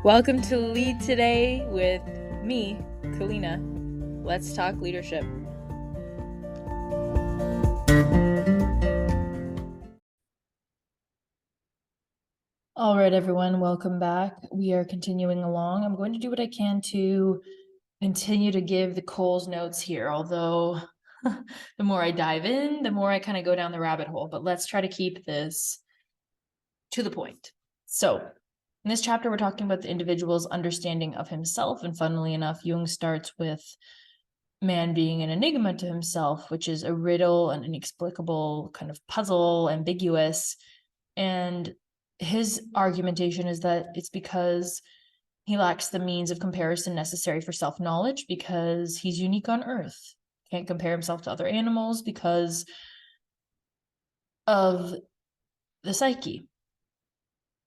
Welcome to Lead Today with me, Kalina. Let's talk leadership. All right, everyone, welcome back. We are continuing along. I'm going to do what I can to continue to give the Coles notes here, although the more I dive in, the more I kind of go down the rabbit hole. But let's try to keep this to the point. So in this chapter, we're talking about the individual's understanding of himself. And funnily enough, Jung starts with man being an enigma to himself, which is a riddle, an inexplicable kind of puzzle, ambiguous. And his argumentation is that it's because he lacks the means of comparison necessary for self-knowledge because he's unique on Earth. Can't compare himself to other animals because of the psyche,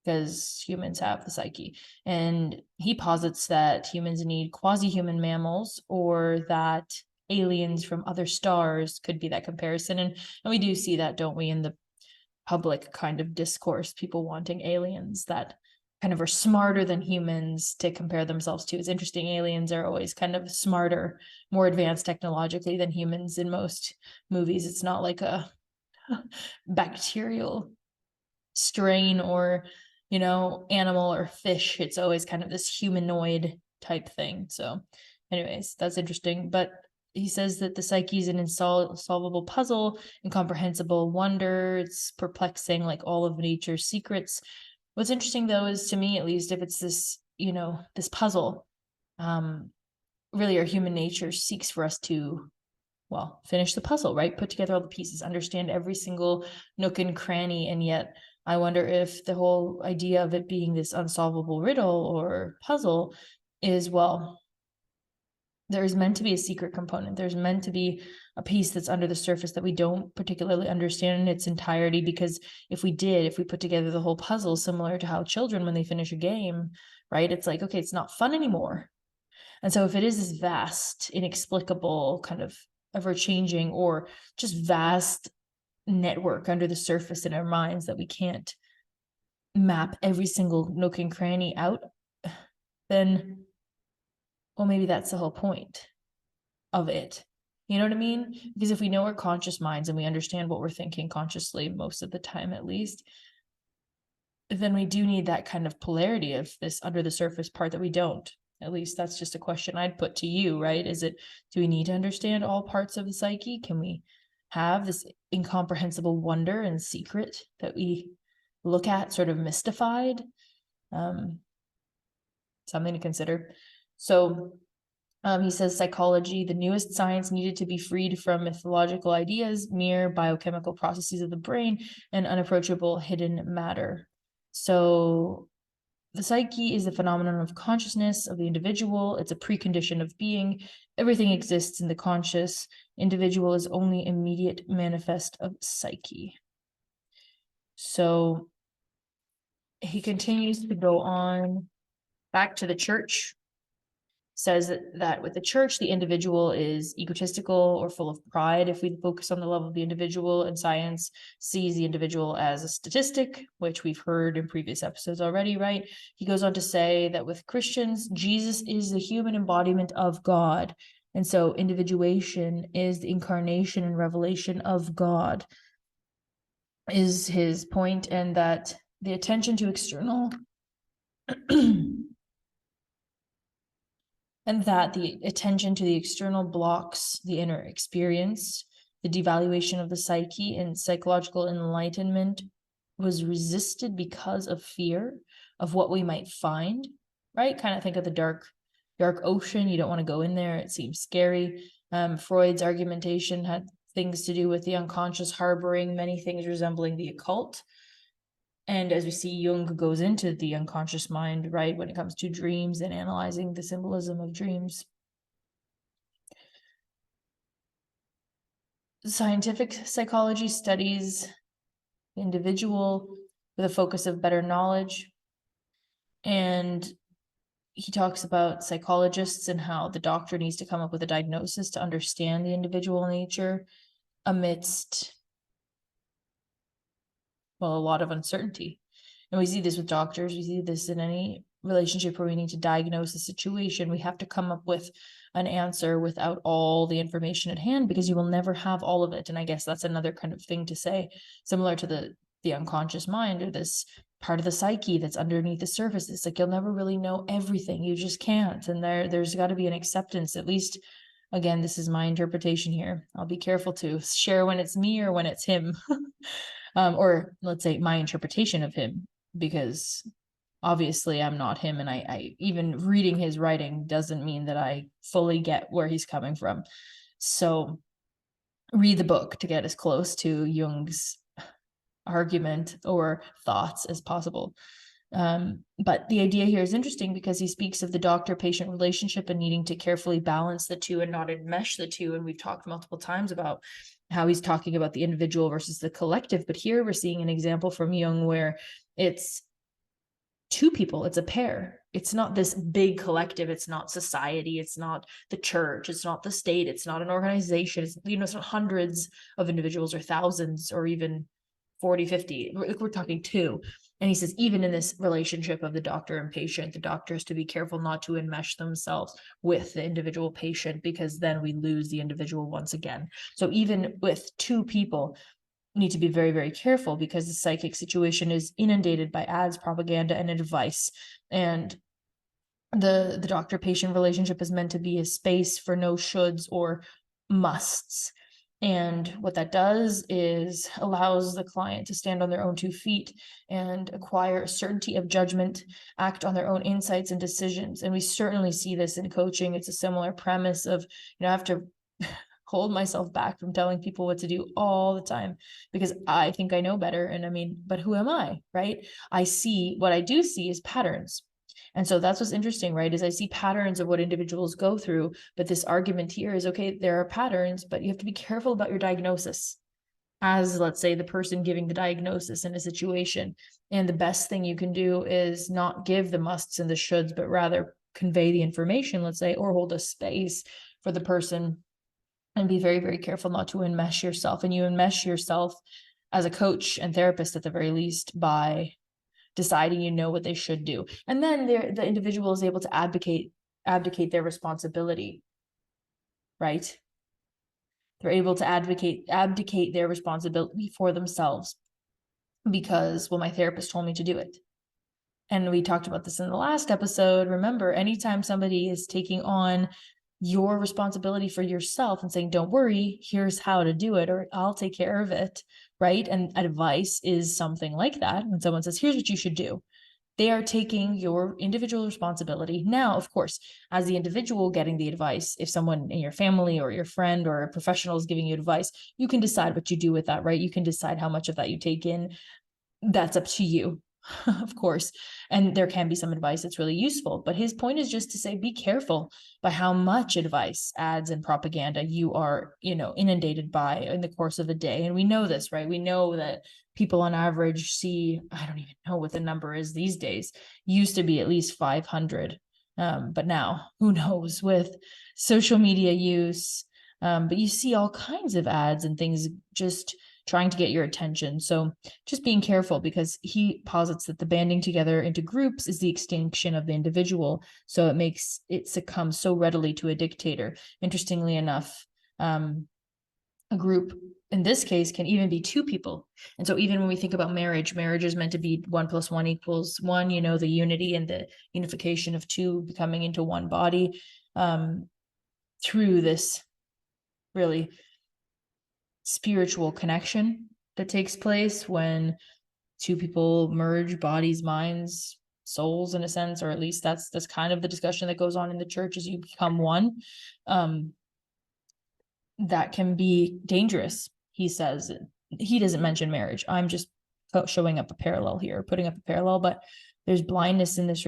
because humans have the psyche. And he posits that humans need quasi-human mammals, or that aliens from other stars could be that comparison. And we do see that, don't we, in the public kind of discourse, people wanting aliens that kind of are smarter than humans to compare themselves to. It's interesting, aliens are always kind of smarter, more advanced technologically than humans in most movies. It's not like a bacterial strain or animal or fish. It's always kind of this humanoid type thing. So anyways, that's interesting. But he says that the psyche is an insolvable puzzle, incomprehensible wonder. It's perplexing, like all of nature's secrets. What's interesting, though, is, to me at least, if it's this, this puzzle, really our human nature seeks for us to, finish the puzzle, right? Put together all the pieces, understand every single nook and cranny. And yet I wonder if the whole idea of it being this unsolvable riddle or puzzle is, there is meant to be a secret component. There's meant to be a piece that's under the surface that we don't particularly understand in its entirety, because if we put together the whole puzzle, similar to how children, when they finish a game, right, it's like, okay, it's not fun anymore. And so if it is this vast, inexplicable, kind of ever-changing or just vast network under the surface in our minds that we can't map every single nook and cranny out, then maybe that's the whole point of it. You know what I mean? Because if we know our conscious minds and we understand what we're thinking consciously, most of the time at least, then we do need that kind of polarity of this under the surface part that we don't. At least that's just a question I'd put to you, right? Do we need to understand all parts of the psyche? Can we have this incomprehensible wonder and secret that we look at sort of mystified? Something to consider. So he says psychology, the newest science, needed to be freed from mythological ideas, mere biochemical processes of the brain, and unapproachable hidden matter. So the psyche is the phenomenon of consciousness of the individual. It's a precondition of being. Everything exists in the conscious. Individual is only immediate manifest of psyche. So he continues to go on back to the church. Says that with the church, the individual is egotistical or full of pride. If we focus on the level of the individual, and science sees the individual as a statistic, which we've heard in previous episodes already, right? He goes on to say that with Christians, Jesus is the human embodiment of God. And so individuation is the incarnation and revelation of God, is his point, and that the attention to external and that the attention to the external blocks the inner experience. The devaluation of the psyche and psychological enlightenment was resisted because of fear of what we might find, right? Kind of think of the dark ocean. You don't want to go in there. It seems scary. Freud's argumentation had things to do with the unconscious harboring many things resembling the occult. And as we see, Jung goes into the unconscious mind, right, when it comes to dreams and analyzing the symbolism of dreams. Scientific psychology studies the individual with a focus of better knowledge. And he talks about psychologists and how the doctor needs to come up with a diagnosis to understand the individual nature amidst a lot of uncertainty. And we see this with doctors. We see this in any relationship where we need to diagnose a situation, we have to come up with an answer without all the information at hand, because you will never have all of it. And I guess that's another kind of thing to say, similar to the unconscious mind, or this part of the psyche that's underneath the surface. It's like you'll never really know everything. You just can't. And there's got to be an acceptance, at least. Again, this is my interpretation here. I'll be careful to share when it's me or when it's him. Or let's say my interpretation of him, because obviously I'm not him, and I even reading his writing doesn't mean that I fully get where he's coming from. So read the book to get as close to Jung's argument or thoughts as possible. But the idea here is interesting because he speaks of the doctor-patient relationship and needing to carefully balance the two and not enmesh the two. And we've talked multiple times about how he's talking about the individual versus the collective. But here we're seeing an example from Jung where it's two people, it's a pair. It's not this big collective. It's not society. It's not the church. It's not the state. It's not an organization. It's, it's not hundreds of individuals or thousands or even 40, 50. We're talking two. And he says, even in this relationship of the doctor and patient, the doctor is to be careful not to enmesh themselves with the individual patient, because then we lose the individual once again. So even with two people, need to be very, very careful, because the psychic situation is inundated by ads, propaganda, and advice. And the doctor-patient relationship is meant to be a space for no shoulds or musts. And what that does is allows the client to stand on their own 2 feet and acquire a certainty of judgment, act on their own insights and decisions. And we certainly see this in coaching. It's a similar premise of, I have to hold myself back from telling people what to do all the time, because I think I know better. And but who am I, right? What I do see is patterns. And so that's what's interesting, right? Is I see patterns of what individuals go through. But this argument here is, okay, there are patterns, but you have to be careful about your diagnosis as, let's say, the person giving the diagnosis in a situation. And the best thing you can do is not give the musts and the shoulds, but rather convey the information, let's say, or hold a space for the person, and be very, very careful not to enmesh yourself. And you enmesh yourself as a coach and therapist, at the very least, by deciding what they should do. And then the individual is able to abdicate their responsibility, right? They're able to abdicate their responsibility for themselves because, well, my therapist told me to do it. And we talked about this in the last episode. Remember, anytime somebody is taking on your responsibility for yourself and saying, don't worry, here's how to do it, or I'll take care of it, right? And advice is something like that. When someone says, here's what you should do, they are taking your individual responsibility. Now, of course, as the individual getting the advice, if someone in your family or your friend or a professional is giving you advice, you can decide what you do with that, right? You can decide how much of that you take in. That's up to you. Of course. And there can be some advice that's really useful, but his point is just to say, be careful by how much advice, ads, and propaganda you are, inundated by in the course of a day. And we know this, right? We know that people on average see, I don't even know what the number is these days, used to be at least 500. But now, who knows, with social media use, but you see all kinds of ads and things just trying to get your attention. So just being careful, because he posits that the banding together into groups is the extinction of the individual. So it makes it succumb so readily to a dictator. Interestingly enough, a group in this case can even be 2 people. And so even when we think about marriage is meant to be 1 + 1 = 1, the unity and the unification of 2 becoming into one body, through this really spiritual connection that takes place when 2 people merge bodies, minds, souls, in a sense, or at least that's kind of the discussion that goes on in the church, as you become one. That can be dangerous, he says. He doesn't mention marriage. I'm just showing up a parallel here, putting up a parallel, but there's blindness in this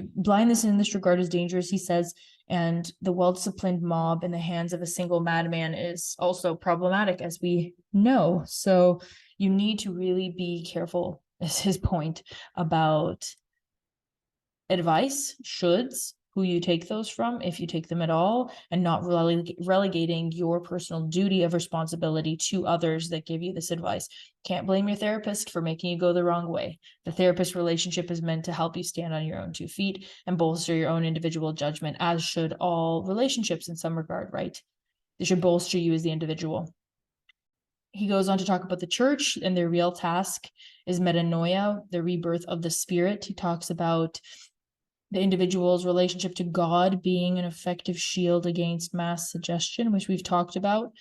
regard is dangerous, he says. And the well-disciplined mob in the hands of a single madman is also problematic, as we know. So you need to really be careful, is his point, about advice, shoulds, who you take those from, if you take them at all, and not relegating your personal duty of responsibility to others that give you this advice. Can't blame your therapist for making you go the wrong way. The therapist relationship is meant to help you stand on your own 2 feet and bolster your own individual judgment, as should all relationships in some regard, right? They should bolster you as the individual. He goes on to talk about the church, and their real task is metanoia, the rebirth of the spirit. He talks about the individual's relationship to God being an effective shield against mass suggestion, which we've talked about.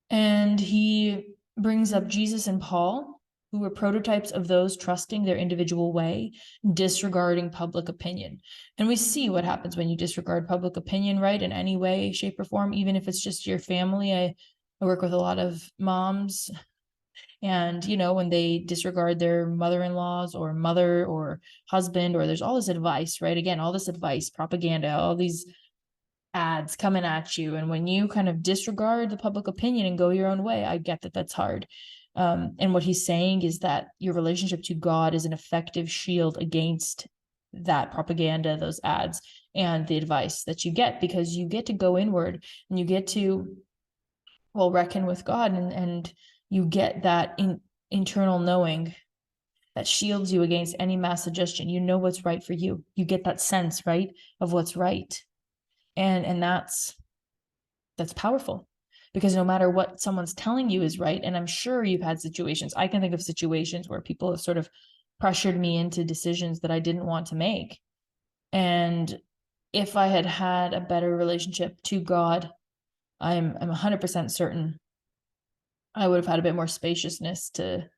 And he brings up Jesus and Paul, who were prototypes of those trusting their individual way, disregarding public opinion. And we see what happens when you disregard public opinion, right? In any way, shape, or form, even if it's just your family. I work with a lot of moms, and, when they disregard their mother-in-laws or mother or husband, or there's all this advice, right? Again, all this advice, propaganda, all these ads coming at you. And when you kind of disregard the public opinion and go your own way, I get that that's hard. And what he's saying is that your relationship to God is an effective shield against that propaganda, those ads, and the advice that you get, because you get to go inward and you get to, reckon with God, and you get that internal knowing that shields you against any mass suggestion. You know what's right for you. You get that sense, right, of what's right. And that's powerful, because no matter what someone's telling you is right, and I'm sure you've had situations, I can think of situations where people have sort of pressured me into decisions that I didn't want to make. And if I had had a better relationship to God, I'm 100% certain I would have had a bit more spaciousness to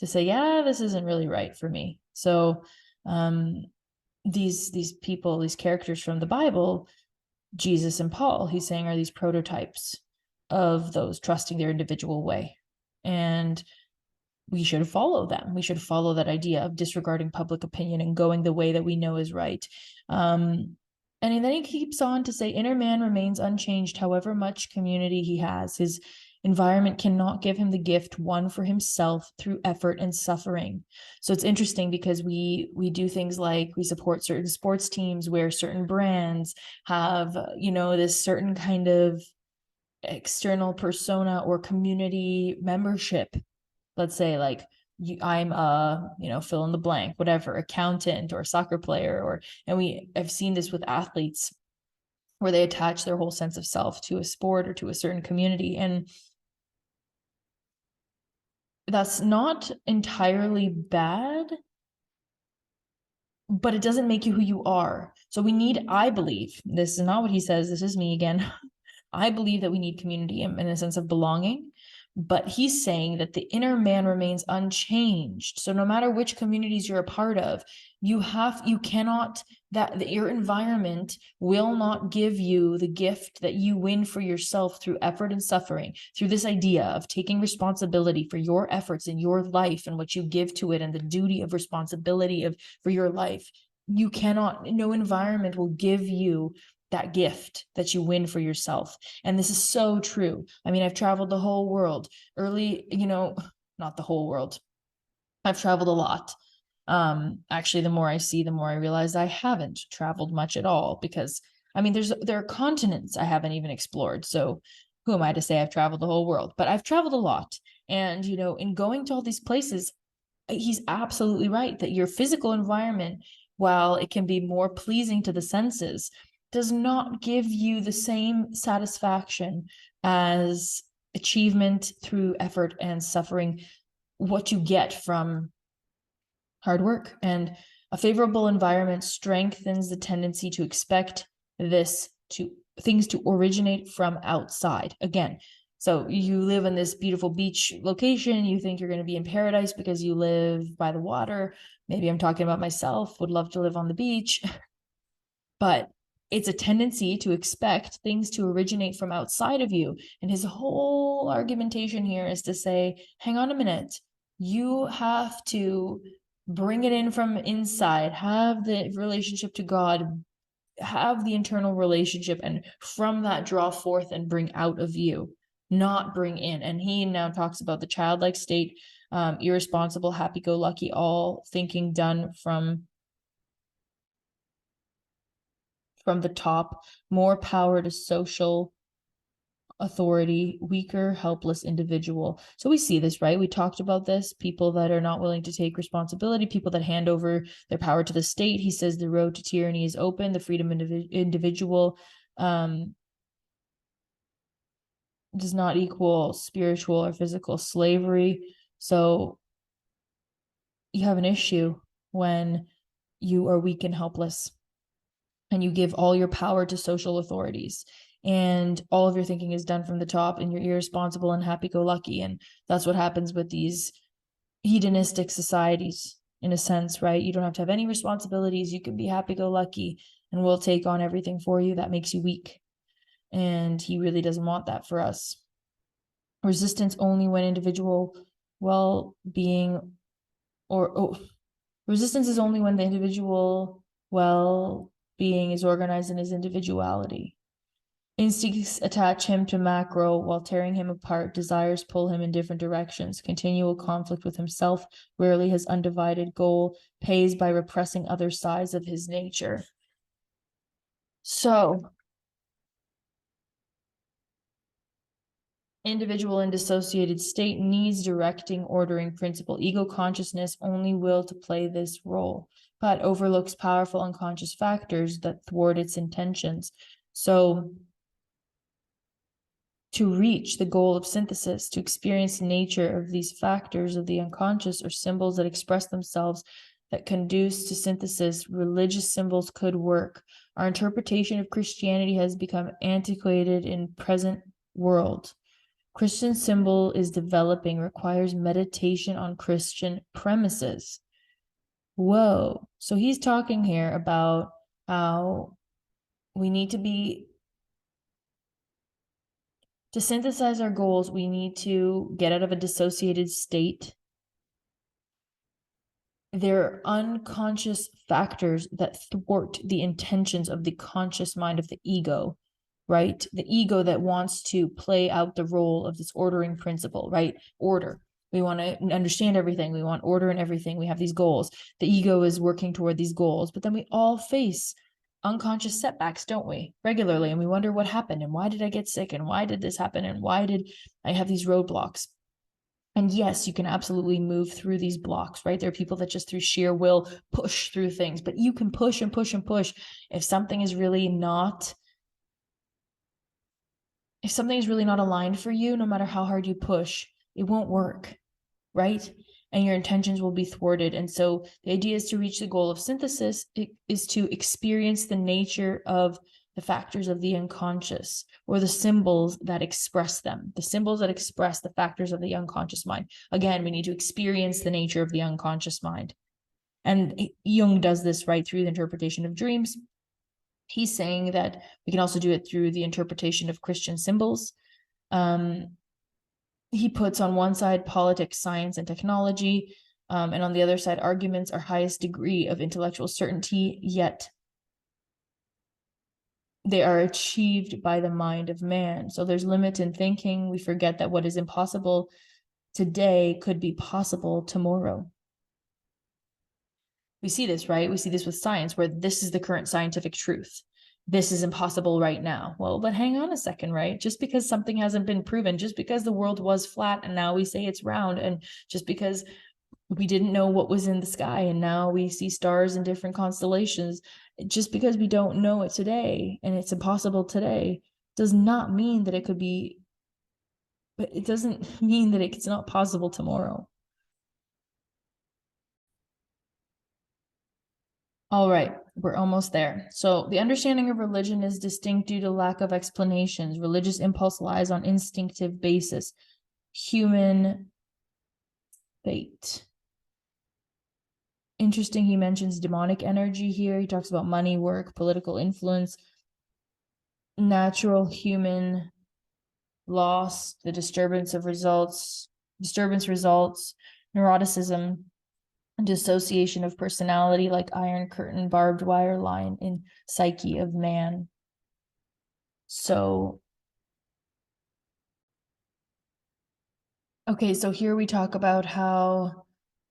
say, yeah, this isn't really right for me. So these people, these characters from the Bible, Jesus and Paul, he's saying, are these prototypes of those trusting their individual way. And we should follow them. We should follow that idea of disregarding public opinion and going the way that we know is right. And then he keeps on to say, inner man remains unchanged, however much community he has. His environment cannot give him the gift won for himself through effort and suffering. So it's interesting, because we do things like we support certain sports teams where certain brands have, this certain kind of external persona or community membership. Let's say, like, I'm a, fill in the blank, whatever, accountant or soccer player, I've seen this with athletes where they attach their whole sense of self to a sport or to a certain community. And that's not entirely bad, but it doesn't make you who you are. So I believe, this is not what he says, this is me again. I believe that we need community in a sense of belonging, but he's saying that the inner man remains unchanged. So no matter which communities you're a part of, your environment will not give you the gift that you win for yourself through effort and suffering, through this idea of taking responsibility for your efforts in your life and what you give to it, and the duty of responsibility for your life. No environment will give you that gift that you win for yourself. And this is so true. I mean, I've traveled the whole world. Not the whole world. I've traveled a lot. Actually, the more I see, the more I realize I haven't traveled much at all, because there are continents I haven't even explored. So who am I to say I've traveled the whole world? But I've traveled a lot. And, in going to all these places, he's absolutely right that your physical environment, while it can be more pleasing to the senses, does not give you the same satisfaction as achievement through effort and suffering, what you get from hard work. And a favorable environment strengthens the tendency to expect things to originate from outside. Again, so you live in this beautiful beach location, you think you're going to be in paradise because you live by the water. Maybe I'm talking about myself, would love to live on the beach. But it's a tendency to expect things to originate from outside of you. And his whole argumentation here is to say, hang on a minute, you have to bring it in from inside, have the relationship to God, have the internal relationship, and from that draw forth and bring out of you, not bring in. And he now talks about the childlike state, irresponsible, happy-go-lucky, all thinking done from from the top, more power to social authority, weaker, helpless individual. So we see this, right? We talked about this, people that are not willing to take responsibility, people that hand over their power to the state. He says the road to tyranny is open, the freedom individual does not equal spiritual or physical slavery. So you have an issue when you are weak and helpless and you give all your power to social authorities and all of your thinking is done from the top and you're irresponsible and happy-go-lucky. And that's what happens with these hedonistic societies, in a sense, right? You don't have to have any responsibilities. You can be happy-go-lucky and we'll take on everything for you. That makes you weak. And he really doesn't want that for us. Resistance only when individual well-being resistance is only when the individual well-being is organized in his individuality. Instincts attach him to macro while tearing him apart. Desires pull him in different directions. Continual conflict with himself, rarely his undivided goal, pays by repressing other sides of his nature. So, individual and dissociated state needs directing, ordering principle. Ego consciousness only will to play this role, but overlooks powerful unconscious factors that thwart its intentions. So, to reach the goal of synthesis, to experience the nature of these factors of the unconscious or symbols that express themselves that conduce to synthesis, religious symbols could work. Our interpretation of Christianity has become antiquated in present world. Christian symbol is developing, requires meditation on Christian premises. Whoa. So he's talking here about how we need to synthesize our goals, we need to get out of a dissociated state. There are unconscious factors that thwart the intentions of the conscious mind of the ego, right? The ego that wants to play out the role of this ordering principle, right? Order. We want to understand everything. We want order in everything. We have these goals. The ego is working toward these goals, but then we all face unconscious setbacks, don't we? Regularly. And we wonder what happened and why did I get sick and why did this happen and why did I have these roadblocks? And yes, you can absolutely move through these blocks, right? There are people that just through sheer will push through things, but you can push and push and push. If something is really not aligned for you, no matter how hard you push, it won't work, right? And your intentions will be thwarted. And so the idea is to reach the goal of synthesis is to experience the nature of the factors of the unconscious or the symbols that express them, the symbols that express the factors of the unconscious mind. Again, we need to experience the nature of the unconscious mind. And Jung does this right through the interpretation of dreams. He's saying that we can also do it through the interpretation of Christian symbols. He puts on one side politics, science, and technology, and on the other side, arguments are highest degree of intellectual certainty, yet they are achieved by the mind of man. So there's limit in thinking. We forget that what is impossible today could be possible tomorrow. We see this, right? We see this with science, where this is the current scientific truth. This is impossible right now. Well, but hang on a second, right? Just because something hasn't been proven, just because the world was flat and now we say it's round, and just because we didn't know what was in the sky and now we see stars in different constellations, just because we don't know it today and it's impossible today, does not mean that it could be, but it doesn't mean that it's not possible tomorrow. All right, we're almost there. So the understanding of religion is distinct due to lack of explanations. Religious impulse lies on instinctive basis. Human fate. Interesting, he mentions demonic energy here. He talks about money, work, political influence, natural human loss, the disturbance results, neuroticism, dissociation of personality like iron curtain, barbed wire line in psyche of man. So, okay, so here we talk about how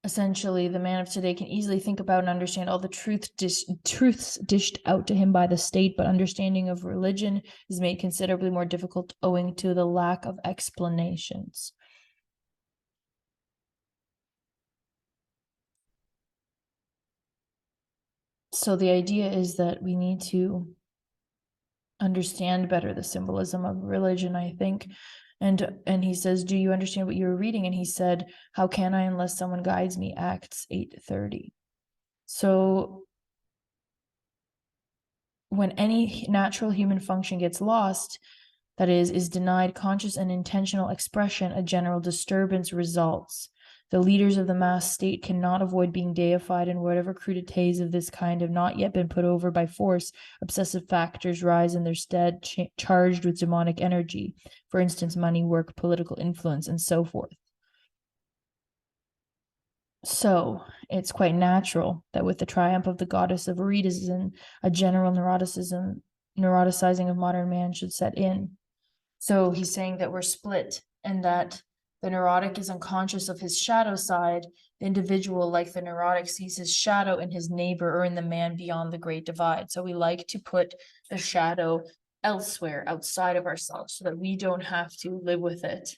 essentially the man of today can easily think about and understand all the truths dished out to him by the state, but understanding of religion is made considerably more difficult owing to the lack of explanations. So the idea is that we need to understand better the symbolism of religion, I think. And he says, do you understand what you were reading? And he said, how can I unless someone guides me? Acts 8:30. So when any natural human function gets lost, that is denied conscious and intentional expression, a general disturbance results. The leaders of the mass state cannot avoid being deified, and whatever crudités of this kind have not yet been put over by force, obsessive factors rise in their stead, charged with demonic energy. For instance, money, work, political influence, and so forth. So it's quite natural that with the triumph of the goddess of reason, a general neuroticizing of modern man should set in. So he's saying that we're split and that the neurotic is unconscious of his shadow side. The individual, like the neurotic, sees his shadow in his neighbor or in the man beyond the great divide. So we like to put the shadow elsewhere, outside of ourselves, so that we don't have to live with it.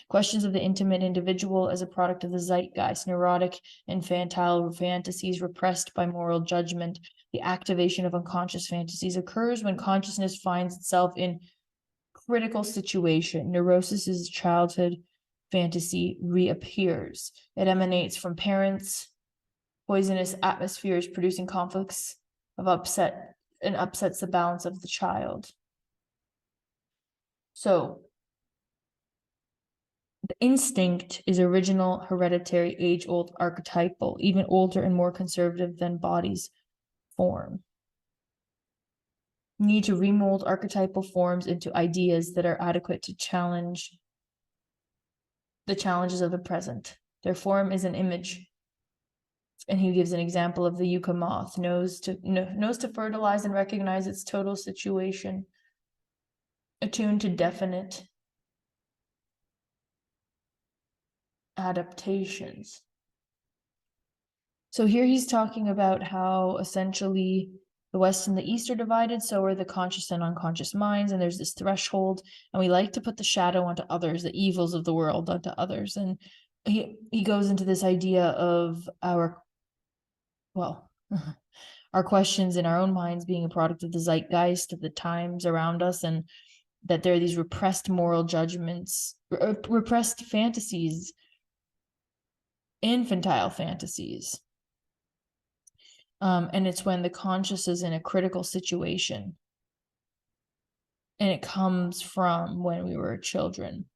Questions of the intimate individual as a product of the zeitgeist, neurotic, infantile fantasies repressed by moral judgment. The activation of unconscious fantasies occurs when consciousness finds itself in critical situation. Neurosis' childhood fantasy reappears. It emanates from parents, poisonous atmospheres producing conflicts of upset and upsets the balance of the child. So the instinct is original, hereditary, age-old, archetypal, even older and more conservative than body's form. Need to remold archetypal forms into ideas that are adequate to challenge the challenges of the present. Their form is an image. And he gives an example of the yucca moth, knows to fertilize and recognize its total situation, attuned to definite adaptations. So here he's talking about how essentially the West and the East are divided, so are the conscious and unconscious minds, and there's this threshold, and we like to put the shadow onto others, the evils of the world onto others. And he goes into this idea of our questions in our own minds being a product of the zeitgeist of the times around us, and that there are these repressed moral judgments, repressed fantasies, infantile fantasies. And it's when the conscious is in a critical situation. And it comes from when we were children.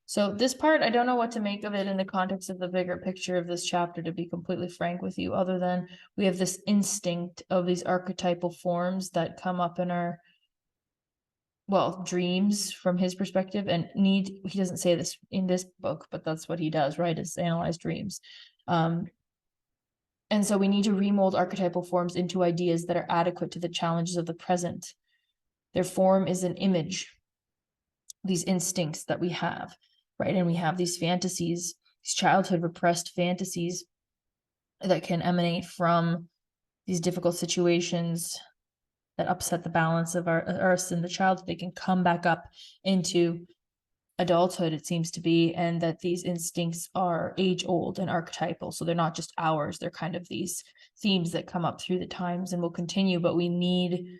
So this part, I don't know what to make of it in the context of the bigger picture of this chapter, to be completely frank with you, other than we have this instinct of these archetypal forms that come up in our, dreams from his perspective, and he doesn't say this in this book, but that's what he does, right, is analyze dreams. And so we need to remold archetypal forms into ideas that are adequate to the challenges of the present. Their form is an image, these instincts that we have, right? And we have these fantasies, these childhood repressed fantasies that can emanate from these difficult situations that upset the balance of us in the childhood. They can come back up into adulthood, it seems to be, and that these instincts are age-old and archetypal. So they're not just ours, they're kind of these themes that come up through the times and will continue, but we need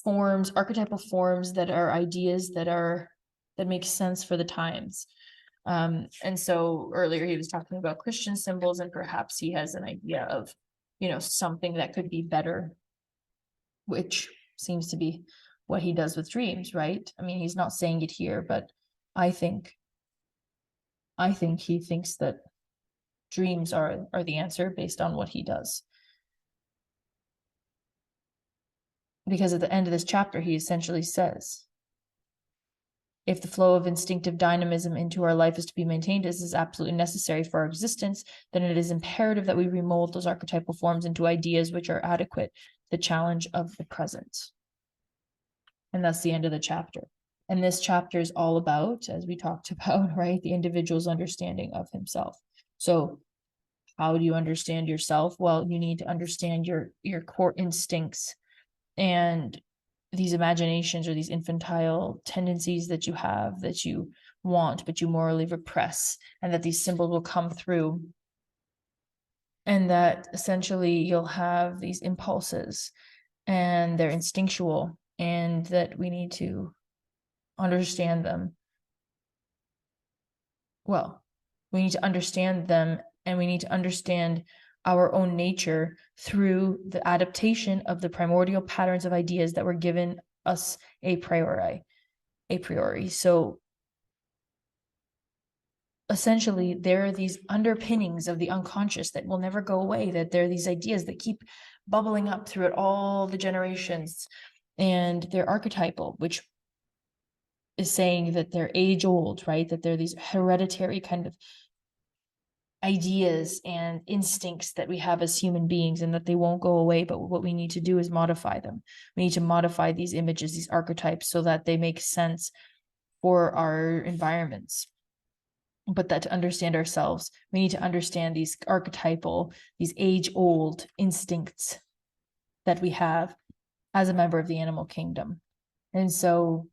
forms, archetypal forms that are ideas that make sense for the times. And so earlier he was talking about Christian symbols, and perhaps he has an idea of, something that could be better, which seems to be what he does with dreams, right? I mean, he's not saying it here, but I think he thinks that dreams are the answer based on what he does. Because at the end of this chapter, he essentially says, if the flow of instinctive dynamism into our life is to be maintained, as is absolutely necessary for our existence, then it is imperative that we remold those archetypal forms into ideas which are adequate to the challenge of the present. And that's the end of the chapter. And this chapter is all about, as we talked about, right, the individual's understanding of himself. So how do you understand yourself? Well, you need to understand your core instincts and these imaginations or these infantile tendencies that you have that you want, but you morally repress, and that these symbols will come through. And that essentially you'll have these impulses and they're instinctual, and that we need to understand them. Well, we need to understand them, and we need to understand our own nature through the adaptation of the primordial patterns of ideas that were given us a priori. So essentially, there are these underpinnings of the unconscious that will never go away, that there are these ideas that keep bubbling up throughout all the generations, and they're archetypal, which is saying that they're age old, right? That they're these hereditary kind of ideas and instincts that we have as human beings, and that they won't go away, but what we need to do is modify them. We need to modify these images, these archetypes, so that they make sense for our environments. But that to understand ourselves, we need to understand these archetypal, these age-old instincts that we have as a member of the animal kingdom. And so,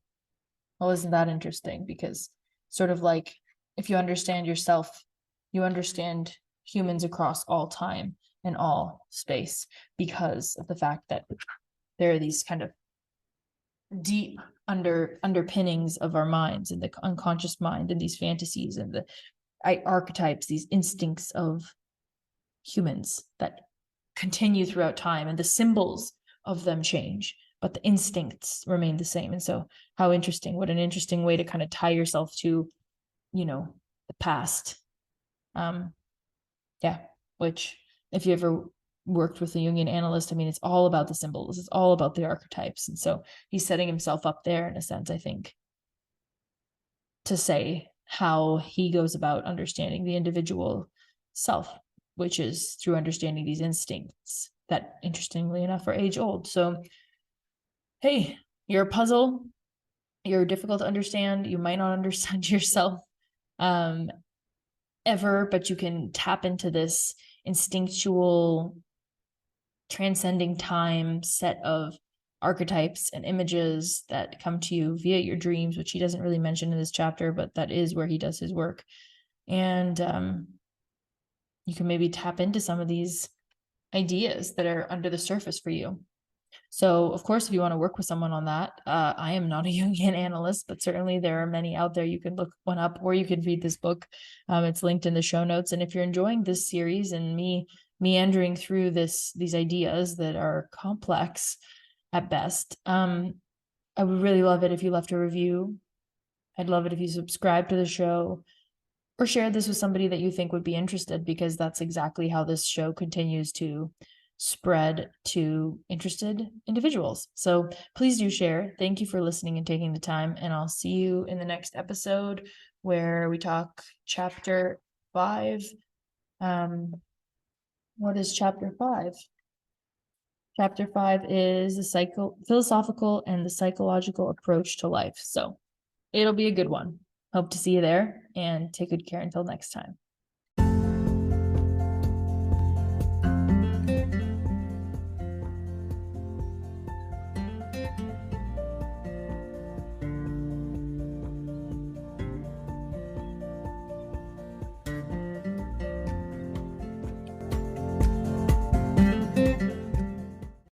well, isn't that interesting? Because sort of like, if you understand yourself, you understand humans across all time and all space, because of the fact that there are these kind of deep underpinnings of our minds and the unconscious mind, and these fantasies and the archetypes, these instincts of humans that continue throughout time, and the symbols of them change, but the instincts remain the same. And so how interesting, what an interesting way to kind of tie yourself to, the past. Which if you ever worked with a Jungian analyst, I mean, it's all about the symbols, it's all about the archetypes. And so he's setting himself up there in a sense, I think, to say how he goes about understanding the individual self, which is through understanding these instincts that, interestingly enough, are age old. So, hey, you're a puzzle, you're difficult to understand, you might not understand yourself ever, but you can tap into this instinctual, transcending time set of archetypes and images that come to you via your dreams, which he doesn't really mention in this chapter, but that is where he does his work. And you can maybe tap into some of these ideas that are under the surface for you. So, of course, if you want to work with someone on that, I am not a Jungian analyst, but certainly there are many out there. You can look one up, or you can read this book. It's linked in the show notes. And if you're enjoying this series and me meandering through these ideas that are complex at best, I would really love it if you left a review. I'd love it if you subscribe to the show, or share this with somebody that you think would be interested, because that's exactly how this show continues to spread to interested individuals. So please do share. Thank you for listening and taking the time, and I'll see you in the next episode where we talk chapter 5. What is chapter 5? Chapter 5 is the philosophical and the psychological approach to life. So it'll be a good one. Hope to see you there, and take good care until next time.